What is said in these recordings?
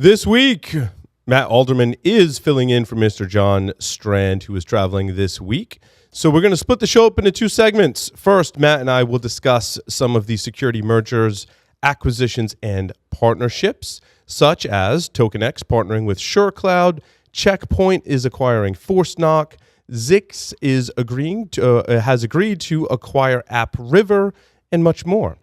This week, Matt Alderman is filling in for Mr. John Strand, who is traveling this week. So we're going to split the show up into two segments. First, Matt and I will discuss some of the security mergers, acquisitions, and partnerships, such as TokenEx partnering with SureCloud, Checkpoint is acquiring ForceNock, Zix is has agreed to acquire AppRiver, and much more.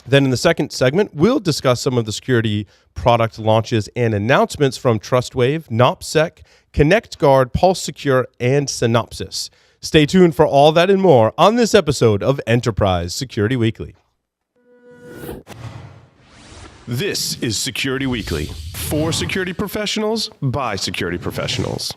Then in the second segment, we'll discuss some of the security product launches and announcements from TrustWave, NopSec, ConnectGuard, Pulse Secure, and Synopsys. Stay tuned for all that and more on this episode of Enterprise Security Weekly. This is Security Weekly, for security professionals, by security professionals.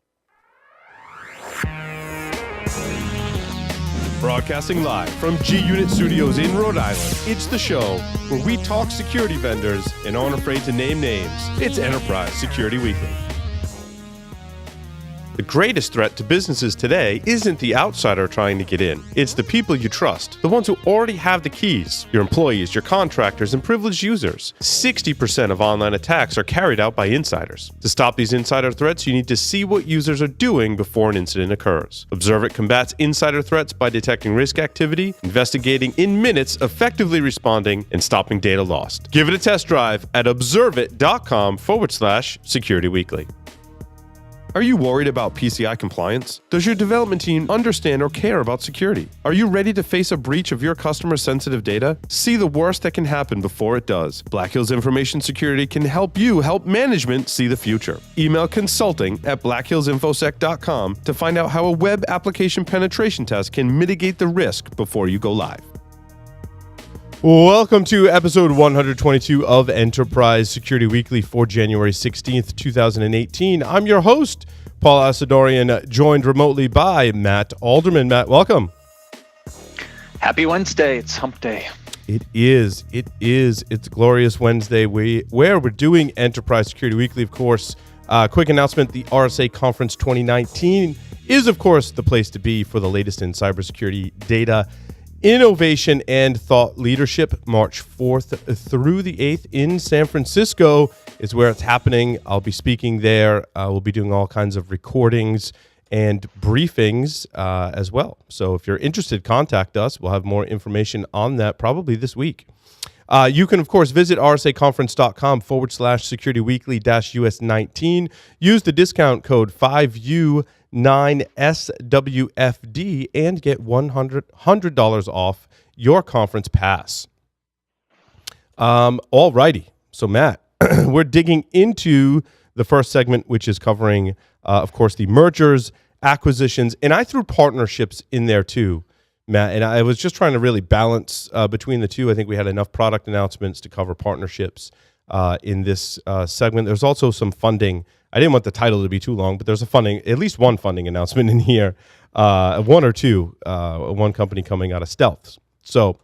Broadcasting live from G-Unit Studios in Rhode Island, it's the show where we talk security vendors and aren't afraid to name names. It's Enterprise Security Weekly. The greatest threat to businesses today isn't the outsider trying to get in. It's the people you trust, the ones who already have the keys, your employees, your contractors, and privileged users. 60% of online attacks are carried out by insiders. To stop these insider threats, you need to see what users are doing before an incident occurs. Observit combats insider threats by detecting risk activity, investigating in minutes, effectively responding, and stopping data lost. Give it a test drive at observit.com/securityweekly. Are you worried about PCI compliance? Does your development team understand or care about security? Are you ready to face a breach of your customer's sensitive data? See the worst that can happen before it does. Black Hills Information Security can help you help management see the future. Email consulting@blackhillsinfosec.com to find out how a web application penetration test can mitigate the risk before you go live. Welcome to episode 122 of Enterprise Security Weekly for January 16th, 2018. I'm your host, Paul Asadorian, joined remotely by Matt Alderman. Matt, welcome. Happy Wednesday. It's hump day. It is. It's Glorious Wednesday where we're doing Enterprise Security Weekly, of course. Quick announcement, the RSA Conference 2019 is, of course, the place to be for the latest in cybersecurity data, innovation, and thought leadership. March 4th through the 8th in San Francisco is where it's happening. I'll be speaking there. We'll be doing all kinds of recordings and briefings as well. So if you're interested, contact us. We'll have more information on that probably this week. You can, of course, visit rsaconference.com/securityweekly-US19. Use the discount code 5U9SWFD and get $100 off your conference pass. All righty. So, Matt, we're digging into the first segment, which is covering, of course, the mergers, acquisitions, and I threw partnerships in there too, Matt, and I was just trying to really balance between the two. I think we had enough product announcements to cover partnerships in this segment. There's also some funding. I didn't want the title to be too long, but there's at least one funding announcement in here, one or two, one company coming out of stealth. So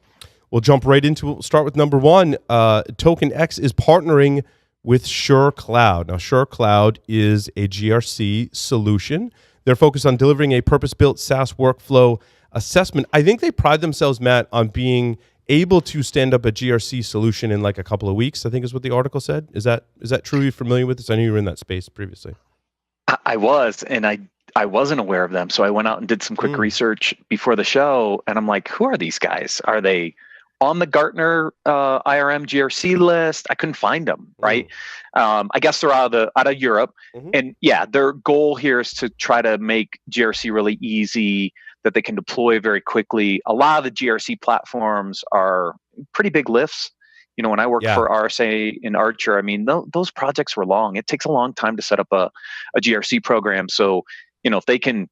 we'll jump right into it. We'll start with number one. TokenEx is partnering with SureCloud. Now, SureCloud is a GRC solution. They're focused on delivering a purpose-built SaaS workflow assessment. I think they pride themselves, Matt, on being able to stand up a GRC solution in like a couple of weeks, I think is what the article said. Is that true? You're familiar with this? I knew you were in that space previously. I was, and I wasn't aware of them. So I went out and did some quick research before the show, and I'm like, who are these guys? Are they on the Gartner IRM GRC list? I couldn't find them, right? I guess they're out of Europe. And yeah, their goal here is to try to make GRC really easy, that they can deploy very quickly. A lot of the GRC platforms are pretty big lifts. You know, when I worked for RSA in Archer, I mean, those projects were long. It takes a long time to set up a GRC program. So, you know, if they can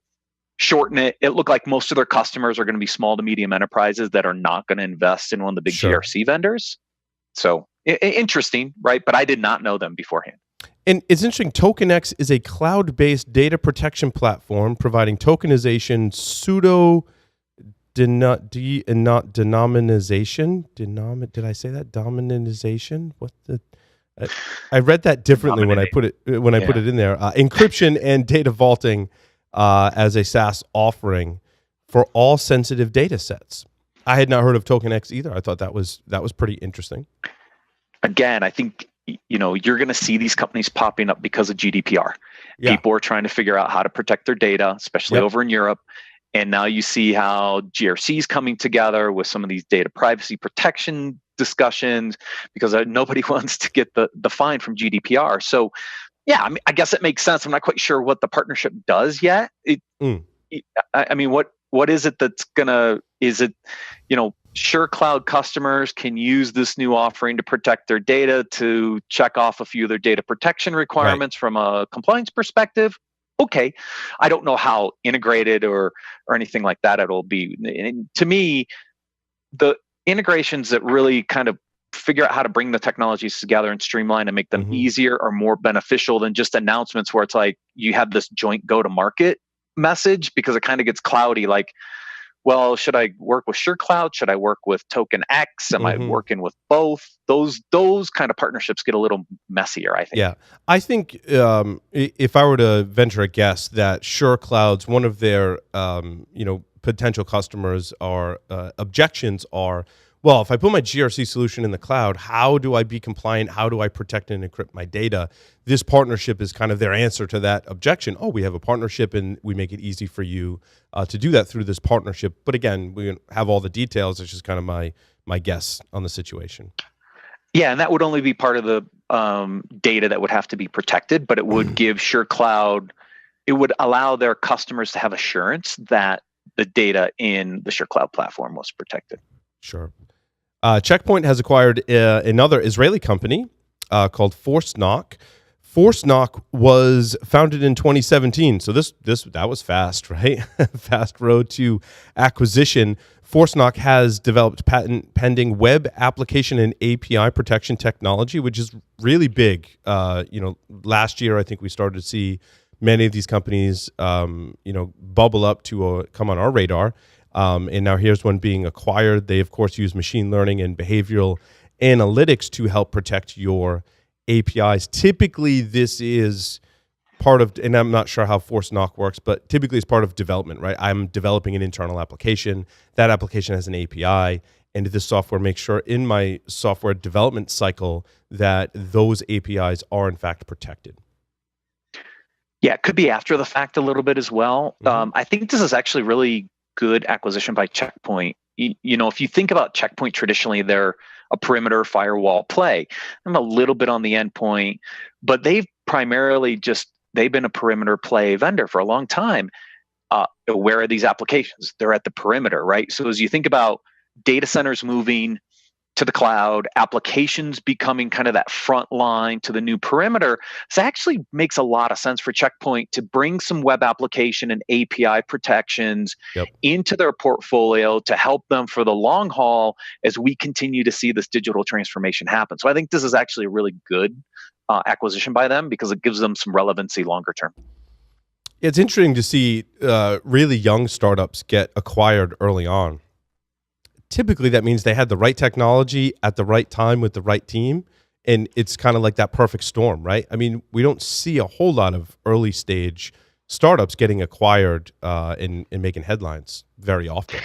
shorten it, it looked like most of their customers are going to be small to medium enterprises that are not going to invest in one of the big GRC vendors. So interesting, right? But I did not know them beforehand. And it's interesting, TokenEx is a cloud-based data protection platform providing tokenization, denominization. Did I say that? Dominization? What the? I read that differently when I put it in there. Encryption and data vaulting as a SaaS offering for all sensitive data sets. I had not heard of TokenEx either. I thought that was pretty interesting. Again, I think you're going to see these companies popping up because of GDPR. Yeah. People are trying to figure out how to protect their data, especially over in Europe. And now you see how GRC's coming together with some of these data privacy protection discussions, because nobody wants to get the fine from GDPR. So, yeah, I mean, I guess it makes sense. I'm not quite sure what the partnership does yet. I mean, what is it that's gonna? Is it, SureCloud customers can use this new offering to protect their data, to check off a few of their data protection requirements from a compliance perspective? Okay, I don't know how integrated or anything like that it'll be. And to me, the integrations that really kind of figure out how to bring the technologies together and streamline and make them easier are more beneficial than just announcements where it's like you have this joint go-to-market message, because it kind of gets cloudy. Like, well, should I work with SureCloud? Should I work with TokenEx? Am I working with both? Those kind of partnerships get a little messier, I think. Yeah, I think if I were to venture a guess, that SureCloud's one of their potential customers are objections are, well, if I put my GRC solution in the cloud, how do I be compliant? How do I protect and encrypt my data? This partnership is kind of their answer to that objection. Oh, we have a partnership and we make it easy for you to do that through this partnership. But again, we have all the details. It's just kind of my guess on the situation. Yeah, and that would only be part of the data that would have to be protected, but it would give SureCloud, it would allow their customers to have assurance that the data in the SureCloud platform was protected. Sure. Checkpoint has acquired another Israeli company called ForceNock. ForceNock was founded in 2017, so that was fast, right? Fast road to acquisition. ForceNock has developed patent-pending web application and API protection technology, which is really big. Last year I think we started to see many of these companies, bubble up to come on our radar. And now here's one being acquired. They, of course, use machine learning and behavioral analytics to help protect your APIs. Typically, this is part of, and I'm not sure how ForceNock works, but typically it's part of development, right? I'm developing an internal application. That application has an API, and this software makes sure in my software development cycle that those APIs are, in fact, protected. Yeah, it could be after the fact a little bit as well. I think this is actually really good acquisition by Checkpoint. If you think about Checkpoint, traditionally they're a perimeter firewall play. I'm a little bit on the endpoint, but they've been a perimeter play vendor for a long time. Where are these applications? They're at the perimeter, right? So as you think about data centers moving to the cloud, applications becoming kind of that front line to the new perimeter, this actually makes a lot of sense for Checkpoint to bring some web application and API protections into their portfolio to help them for the long haul as we continue to see this digital transformation happen. So I think this is actually a really good acquisition by them, because it gives them some relevancy longer term. It's interesting to see really young startups get acquired early on. Typically, that means they had the right technology at the right time with the right team, and it's kind of like that perfect storm, right? I mean, we don't see a whole lot of early stage startups getting acquired and making headlines very often.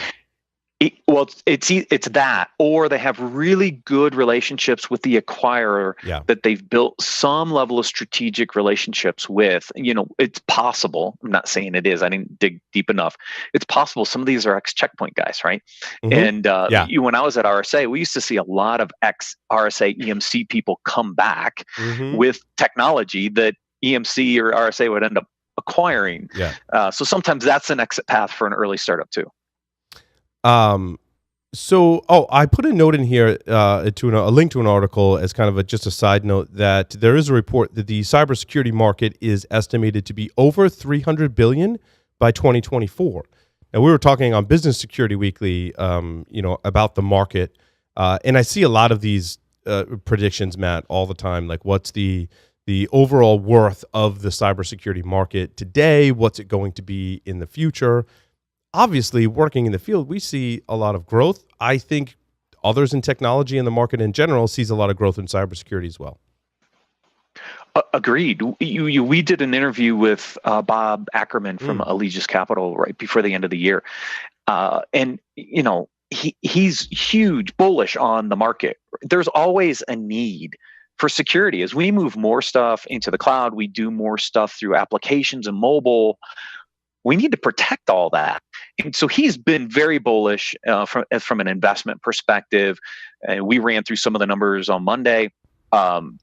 It's that, or they have really good relationships with the acquirer that they've built some level of strategic relationships with. It's possible. I'm not saying it is. I didn't dig deep enough. It's possible some of these are ex-Checkpoint guys, right? And when I was at RSA, we used to see a lot of ex-RSA EMC people come back with technology that EMC or RSA would end up acquiring. So sometimes that's an exit path for an early startup too. I put a note in here to a link to an article as kind of just a side note, that there is a report that the cybersecurity market is estimated to be over $300 billion by 2024. Now, we were talking on Business Security Weekly, about the market, and I see a lot of these predictions, Matt, all the time. Like, what's the overall worth of the cybersecurity market today? What's it going to be in the future? Obviously, working in the field, we see a lot of growth. I think others in technology and the market in general sees a lot of growth in cybersecurity as well. Agreed. We did an interview with Bob Ackerman from Allegis Capital right before the end of the year. And he's huge, bullish on the market. There's always a need for security. As we move more stuff into the cloud, we do more stuff through applications and mobile. We need to protect all that. And so he's been very bullish from an investment perspective. We ran through some of the numbers on Monday.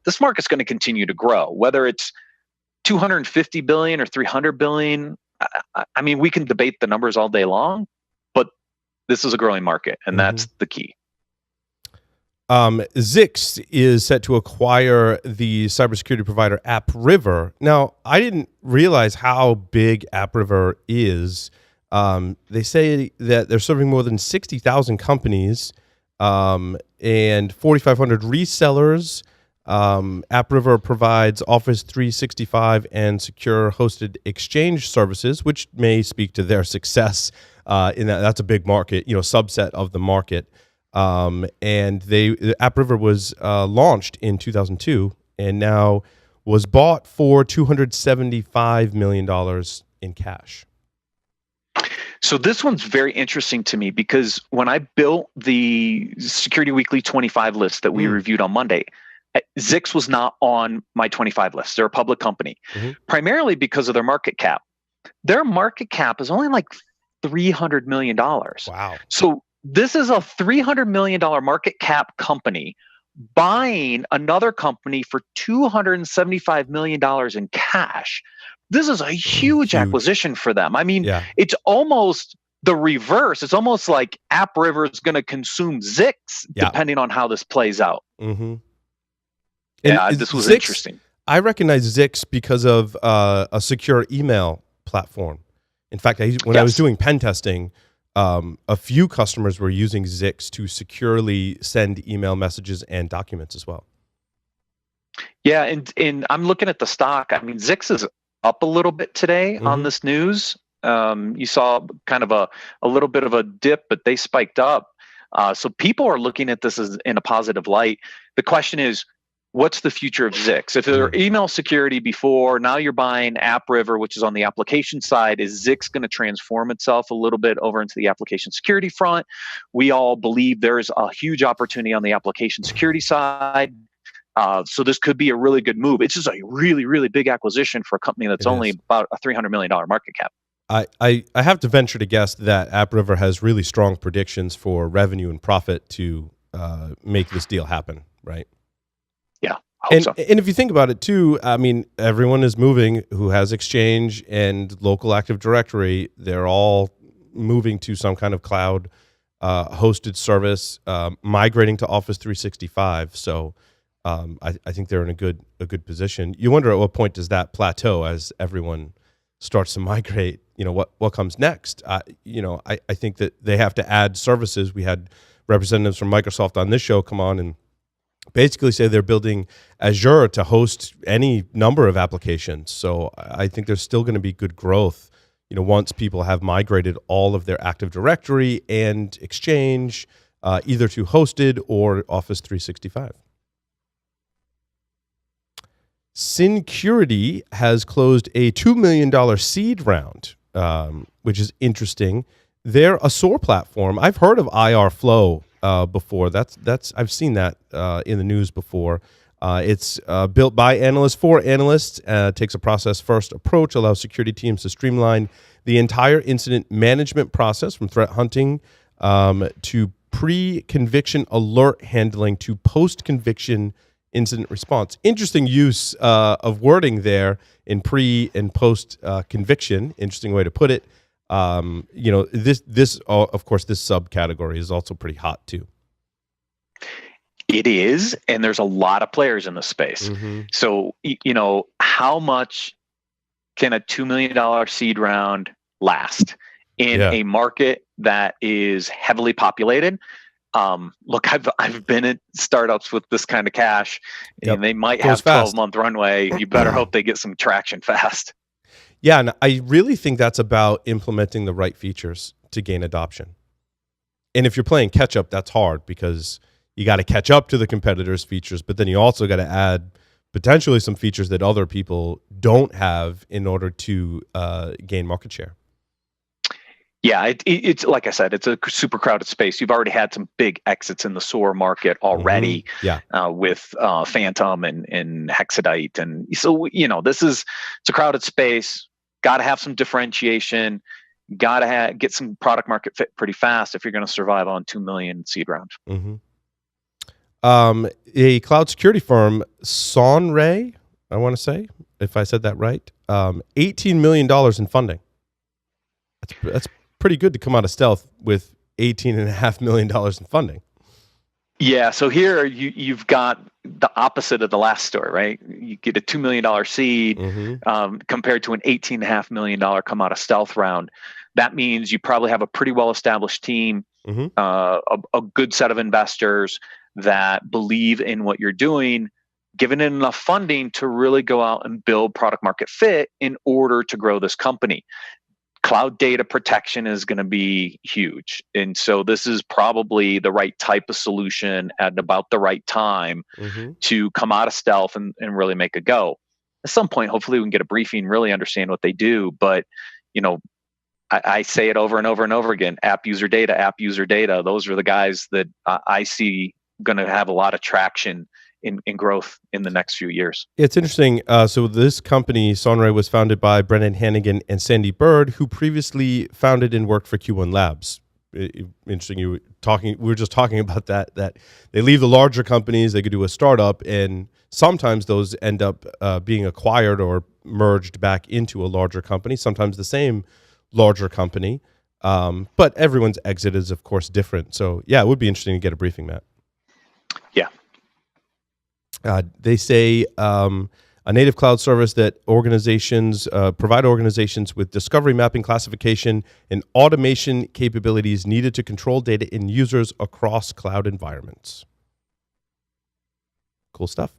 This market's going to continue to grow, whether it's 250 billion or 300 billion. I mean, we can debate the numbers all day long, but this is a growing market, and that's the key. Zix is set to acquire the cybersecurity provider AppRiver. Now, I didn't realize how big AppRiver is. They say that they're serving more than 60,000 companies and 4,500 resellers. AppRiver provides Office 365 and secure hosted exchange services, which may speak to their success in that. That's a big market, subset of the market. And AppRiver was launched in 2002 and now was bought for $275 million in cash. So this one's very interesting to me because when I built the Security Weekly 25 list that we reviewed on Monday, Zix was not on my 25 list. They're a public company, primarily because of their market cap. Their market cap is only like $300 million. Wow. So this is a $300 million market cap company buying another company for $275 million in cash. This is a huge acquisition for them. I mean, it's almost the reverse. It's almost like AppRiver is going to consume Zix, depending on how this plays out. Yeah, this was interesting. I recognize Zix because of a secure email platform. In fact, when I was doing pen testing, a few customers were using Zix to securely send email messages and documents as well. Yeah, and I'm looking at the stock. I mean, Zix is up a little bit today on this news. You saw kind of a little bit of a dip, but they spiked up. So people are looking at this as in a positive light. The question is, what's the future of Zix? If they're email security before, now you're buying AppRiver, which is on the application side. Is Zix going to transform itself a little bit over into the application security front? We all believe there's a huge opportunity on the application security side. So this could be a really good move. It's just a really, really big acquisition for a company that's only about a $300 million market cap. I have to venture to guess that AppRiver has really strong predictions for revenue and profit to make this deal happen, right? Yeah, I hope so. And if you think about it too, I mean, everyone is moving who has Exchange and local Active Directory. They're all moving to some kind of cloud hosted service, migrating to Office 365. So I think they're in a good position. You wonder at what point does that plateau as everyone starts to migrate? What comes next? I think that they have to add services. We had representatives from Microsoft on this show come on and basically say they're building Azure to host any number of applications. So I think there's still going to be good growth, once people have migrated all of their Active Directory and Exchange either to hosted or Office 365. Syncurity has closed a $2 million seed round, which is interesting. They're a SOAR platform. I've heard of IR Flow before. I've seen that in the news before. It's built by analysts for analysts. Takes a process first approach, allows security teams to streamline the entire incident management process from threat hunting to pre-conviction alert handling to post-conviction incident response. Interesting use of wording there in pre and post conviction. Interesting way to put it. This of course, this subcategory is also pretty hot too. It is, and there's a lot of players in the space. So, how much can a $2 million seed round last in a market that is heavily populated? Look, I've been at startups with this kind of cash, and they might have 12-month runway. You better hope they get some traction fast. Yeah, and I really think that's about implementing the right features to gain adoption. And if you're playing catch up, that's hard because you got to catch up to the competitors' features, but then you also got to add potentially some features that other people don't have in order to gain market share. Yeah, it's like I said, it's a super crowded space. You've already had some big exits in the SOAR market already, Yeah. with Phantom and Hexadite, and so it's a crowded space. Got to have some differentiation. Got to get some product market fit pretty fast if you're going to survive on 2 million seed round. A cloud security firm, Sonray, I want to say, if I said that right, $18 million in funding. That's pretty good to come out of stealth with $18.5 million in funding. Yeah, so here you've got the opposite of the last story, right? You get a $2 million seed compared to an $18.5 million come out of stealth round. That means you probably have a pretty well-established team, a good set of investors that believe in what you're doing, given it enough funding to really go out and build product market fit in order to grow this company. Cloud data protection is going to be huge. And so this is probably the right type of solution at about the right time to come out of stealth and really make a go. At some point, hopefully we can get a briefing, really understand what they do. But, I say it over and over and over again, app user data. Those are the guys that I see going to have a lot of traction in growth in the next few years. It's interesting. So this company, Sonray, was founded by Brendan Hannigan and Sandy Bird, who previously founded and worked for Q1 Labs. Interesting. We were just talking about that they leave the larger companies, they could do a startup, and sometimes those end up being acquired or merged back into a larger company, sometimes the same larger company. But everyone's exit is, of course, different. So, yeah, it would be interesting to get a briefing, Matt. Yeah. They say a native cloud service that provide organizations with discovery, mapping, classification, and automation capabilities needed to control data in users across cloud environments. Cool stuff.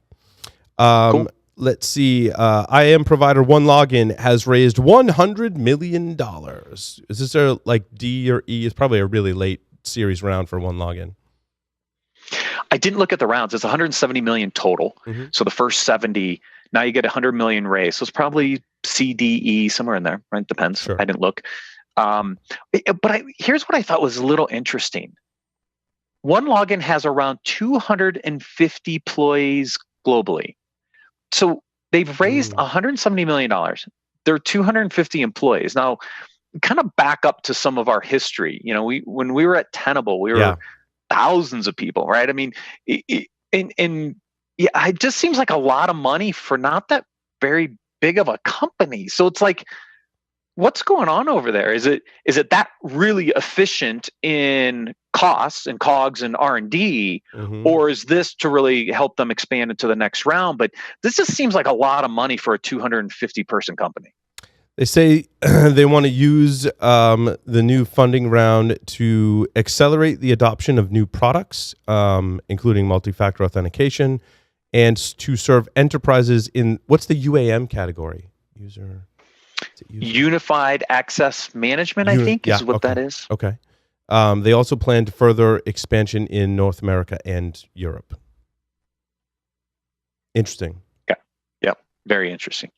Cool. Let's see. IAM provider OneLogin has raised $100 million. Is this like D or E? It's probably a really late series round for OneLogin. I didn't look at the rounds. It's 170 million total. So the first 70, now you get 100 million raised. So it's probably C, D, E, somewhere in there, right? Depends. Sure. I didn't look. Here's what I thought was a little interesting. OneLogin has around 250 employees globally. So they've raised $170 million. There are 250 employees. Now, kind of back up to some of our history. When we were at Tenable, we were thousands of people, right? I mean, it just seems like a lot of money for not that very big of a company. So it's like, what's going on over there? Is it that really efficient in costs and COGS and R&D, or is this to really help them expand into the next round? But this just seems like a lot of money for a 250 person company. They say they want to use the new funding round to accelerate the adoption of new products, including multi-factor authentication, and to serve enterprises in, what's the UAM category? Unified Access Management, I think, is what that is. Okay. They also plan to further expansion in North America and Europe. Interesting. Yeah. Very interesting.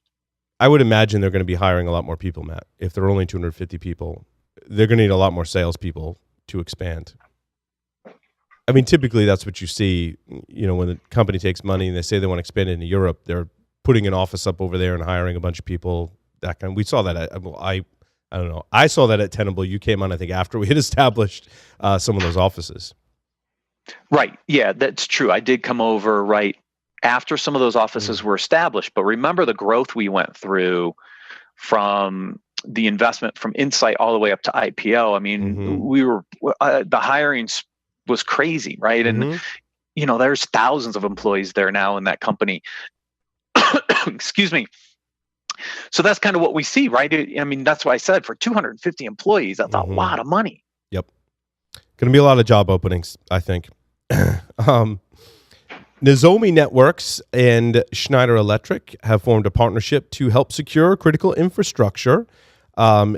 I would imagine they're going to be hiring a lot more people, Matt. If there are only 250 people, they're going to need a lot more salespeople to expand. I mean, typically that's what you see. When the company takes money and they say they want to expand into Europe, they're putting an office up over there and hiring a bunch of people. That kind. We saw that. I don't know. I saw that at Tenable. You came on, I think, after we had established some of those offices. Right. Yeah, that's true. I did come over right after some of those offices were established. But remember the growth we went through from the investment from Insight all the way up to IPO. I mean, we were the hiring was crazy, right? And there's thousands of employees there now in that company. Excuse me. So that's kind of what we see, right? I mean, that's why I said for 250 employees, that's a lot of money. Yep. Going to be a lot of job openings, I think. Nozomi Networks and Schneider Electric have formed a partnership to help secure critical infrastructure.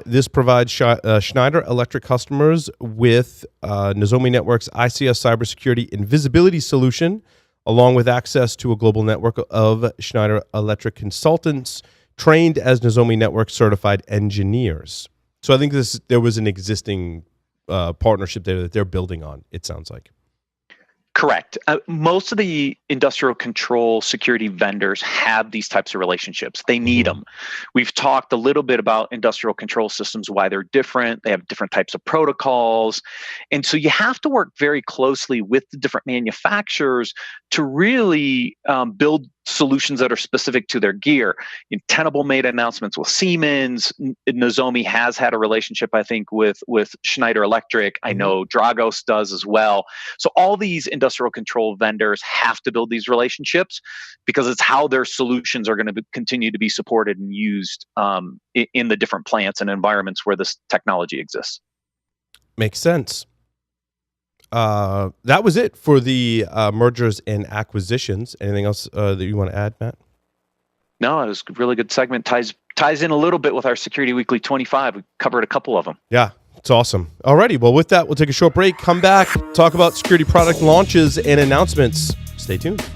This provides Schneider Electric customers with Nozomi Networks' ICS cybersecurity invisibility solution, along with access to a global network of Schneider Electric consultants trained as Nozomi Network certified engineers. So I think there was an existing partnership there that they're building on, it sounds like. Correct. Most of the industrial control security vendors have these types of relationships. They need them. We've talked a little bit about industrial control systems, why they're different. They have different types of protocols. And so you have to work very closely with the different manufacturers to really build solutions that are specific to their gear. Tenable made announcements with Siemens. Nozomi has had a relationship, I think, with Schneider Electric. I know Dragos does as well. So all these industrial control vendors have to build these relationships because it's how their solutions are going to continue to be supported and used in the different plants and environments where this technology exists. Makes sense. That was it for the mergers and acquisitions. Anything else that you want to add, Matt? No, it was a really good segment. Ties in a little bit with our Security Weekly 25. We covered a couple of them. Yeah, it's awesome. Alrighty, well, with that, we'll take a short break, come back, talk about security product launches and announcements. Stay tuned.